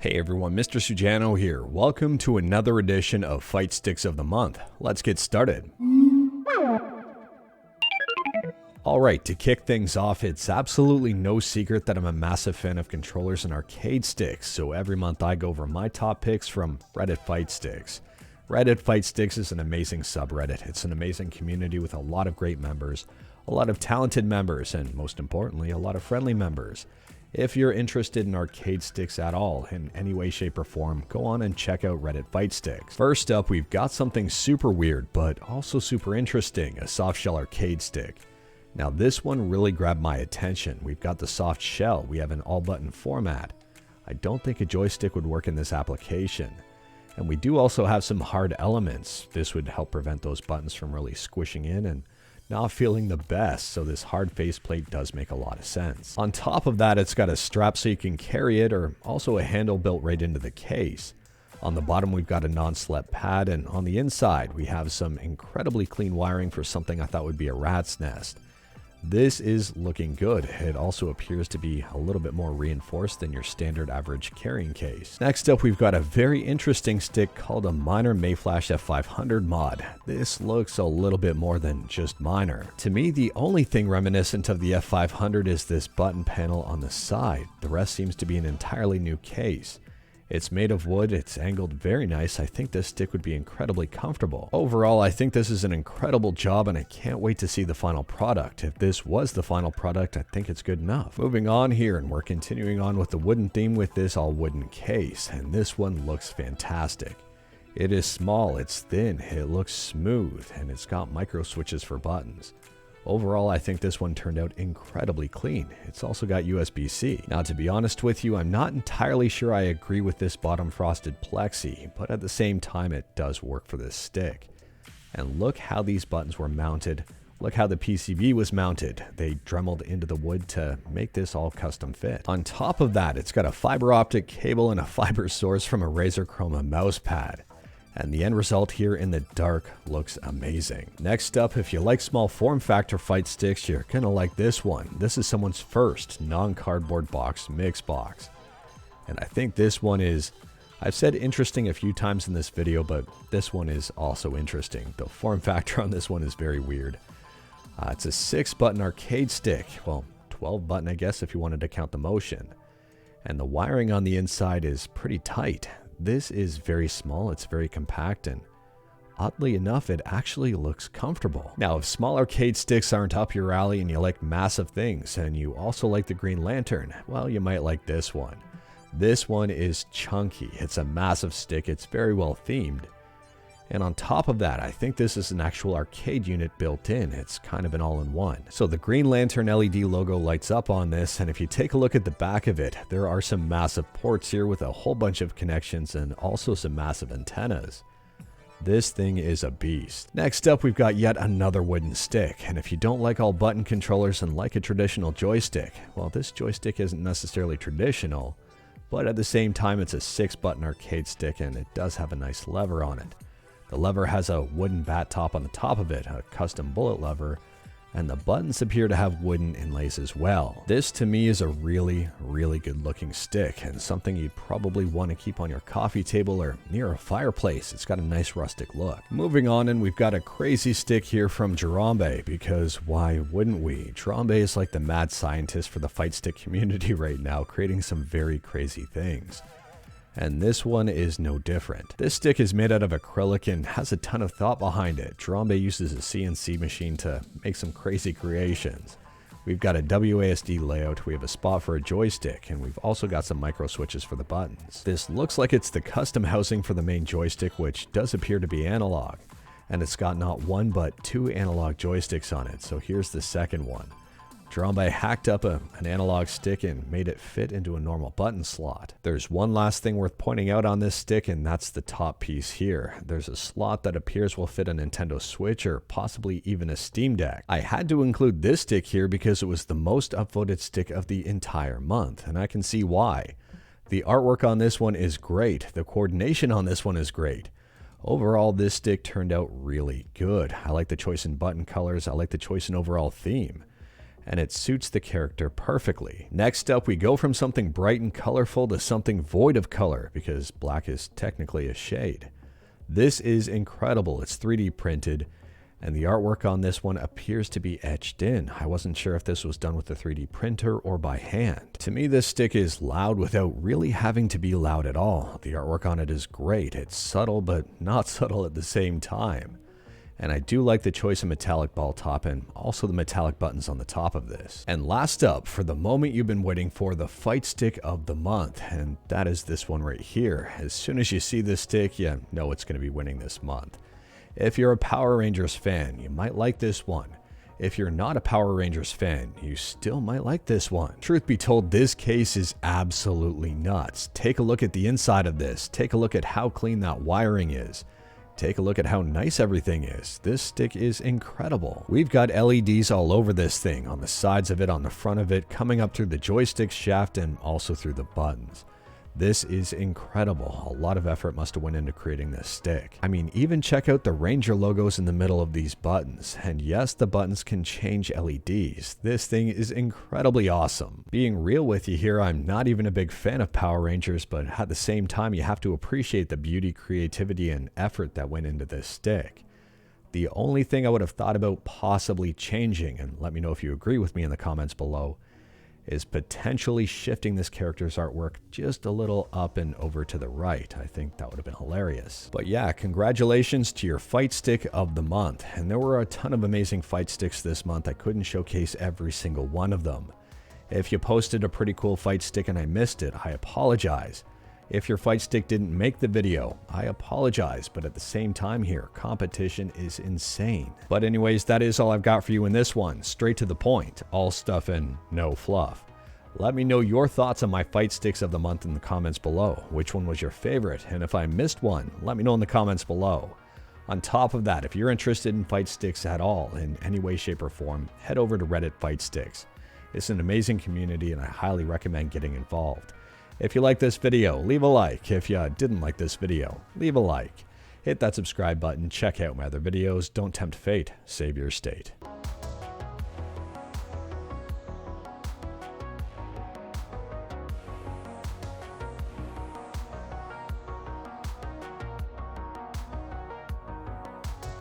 Hey everyone, Mr. Sujano here. Welcome to another edition of Fightsticks of the Month. Let's get started. Alright, to kick things off, it's absolutely no secret that I'm a massive fan of controllers and arcade sticks, so every month I go over my top picks from Reddit Fightsticks. Reddit Fightsticks is an amazing subreddit. It's an amazing community with a lot of great members, a lot of talented members, and most importantly, a lot of friendly members. If you're interested in arcade sticks at all, in any way, shape, or form, go on and check out Reddit Fightsticks. First up, we've got something super weird, but also super interesting, a soft shell arcade stick. Now this one really grabbed my attention. We've got the soft shell, we have an all-button format. I don't think a joystick would work in this application. And we do also have some hard elements. This would help prevent those buttons from really squishing in and not feeling the best, so this hard faceplate does make a lot of sense. On top of that, it's got a strap so you can carry it, or also a handle built right into the case. On the bottom, we've got a non-slip pad, and on the inside, we have some incredibly clean wiring for something I thought would be a rat's nest. This is looking good. It also appears to be a little bit more reinforced than your standard average carrying case. Next up, we've got a very interesting stick called a minor Mayflash F500 mod. This looks a little bit more than just minor. To me, the only thing reminiscent of the F500 is this button panel on the side. The rest seems to be an entirely new case. It's made of wood, it's angled very nice. I think this stick would be incredibly comfortable. Overall, I think this is an incredible job and I can't wait to see the final product. If this was the final product, I think it's good enough. Moving on here, and we're continuing on with the wooden theme with this all wooden case, and this one looks fantastic. It is small, it's thin, it looks smooth, and it's got micro switches for buttons. Overall, I think this one turned out incredibly clean. It's also got USB-C. Now, to be honest with you, I'm not entirely sure I agree with this bottom frosted plexi, but at the same time, it does work for this stick. And look how these buttons were mounted. Look how the PCB was mounted. They dremeled into the wood to make this all custom fit. On top of that, it's got a fiber optic cable and a fiber source from a Razer Chroma mouse pad. And the end result here in the dark looks amazing. Next up, if you like small form factor fight sticks, you're gonna like this one. This is someone's first non-cardboard box Mixbox. And I think this one is, I've said interesting a few times in this video, but this one is also interesting. The form factor on this one is very weird. It's a 6-button arcade stick. Well, 12-button, I guess, if you wanted to count the motion. And the wiring on the inside is pretty tight. This is very small, it's very compact, and oddly enough, it actually looks comfortable. Now, if small arcade sticks aren't up your alley and you like massive things, and you also like the Green Lantern, well, you might like this one. This one is chunky, it's a massive stick, it's very well themed. And on top of that, I think this is an actual arcade unit built in. It's kind of an all-in-one. So the Green Lantern LED logo lights up on this, and if you take a look at the back of it, there are some massive ports here with a whole bunch of connections and also some massive antennas. This thing is a beast. Next up, we've got yet another wooden stick, and if you don't like all button controllers and like a traditional joystick, well, this joystick isn't necessarily traditional, but at the same time, it's a 6-button arcade stick, and it does have a nice lever on it. The lever has a wooden bat top on the top of it, a custom bullet lever, and the buttons appear to have wooden inlays as well. This to me is a really, really good looking stick and something you'd probably want to keep on your coffee table or near a fireplace. It's got a nice rustic look. Moving on, and we've got a crazy stick here from Jarambe, because why wouldn't we? Jarambe is like the mad scientist for the fight stick community right now, creating some very crazy things. And this one is no different. This stick is made out of acrylic and has a ton of thought behind it. Jarambe uses a CNC machine to make some crazy creations. We've got a WASD layout, we have a spot for a joystick, and we've also got some micro switches for the buttons. This looks like it's the custom housing for the main joystick, which does appear to be analog. And it's got not one but 2 analog joysticks on it, so here's the second one. Jarambe hacked up an analog stick and made it fit into a normal button slot. There's one last thing worth pointing out on this stick, and that's the top piece here. There's a slot that appears will fit a Nintendo Switch or possibly even a Steam Deck. I had to include this stick here because it was the most upvoted stick of the entire month, and I can see why. The artwork on this one is great. The coordination on this one is great. Overall, this stick turned out really good. I like the choice in button colors. I like the choice in overall theme. and it suits the character perfectly. Next up, we go from something bright and colorful to something void of color, because black is technically a shade. This is incredible. It's 3D printed, and the artwork on this one appears to be etched in. I wasn't sure if this was done with a 3D printer or by hand. To me, this stick is loud without really having to be loud at all. The artwork on it is great. It's subtle, but not subtle at the same time. And I do like the choice of metallic ball top and also the metallic buttons on the top of this. And last up, for the moment you've been waiting for, the fight stick of the month, and that is this one right here. As soon as you see this stick, you know it's going to be winning this month. If you're a Power Rangers fan, you might like this one. If you're not a Power Rangers fan, you still might like this one. Truth be told, this case is absolutely nuts. Take a look at the inside of this. Take a look at how clean that wiring is. Take a look at how nice everything is. This stick is incredible. We've got LEDs all over this thing, on the sides of it, on the front of it, coming up through the joystick shaft and also through the buttons. This is incredible. A lot of effort must have went into creating this stick. I mean, even check out the Ranger logos in the middle of these buttons. And yes, the buttons can change LEDs. This thing is incredibly awesome. Being real with you here, I'm not even a big fan of Power Rangers, but at the same time, you have to appreciate the beauty, creativity, and effort that went into this stick. The only thing I would have thought about possibly changing, and let me know if you agree with me in the comments below, is potentially shifting this character's artwork just a little up and over to the right. I think that would have been hilarious. But yeah, congratulations to your fight stick of the month. And there were a ton of amazing fight sticks this month. I couldn't showcase every single one of them. If you posted a pretty cool fight stick and I missed it, I apologize. If your fight stick didn't make the video, I apologize, but at the same time here, competition is insane. But anyways, that is all I've got for you in this one. Straight to the point, all stuff and no fluff. Let me know your thoughts on my fight sticks of the month in the comments below. Which one was your favorite? And if I missed one, let me know in the comments below. On top of that, if you're interested in fight sticks at all, in any way, shape, or form, head over to Reddit Fightsticks. It's an amazing community and I highly recommend getting involved. If you like this video, leave a like. If you didn't like this video, leave a like. Hit that subscribe button, check out my other videos. Don't tempt fate, save your state.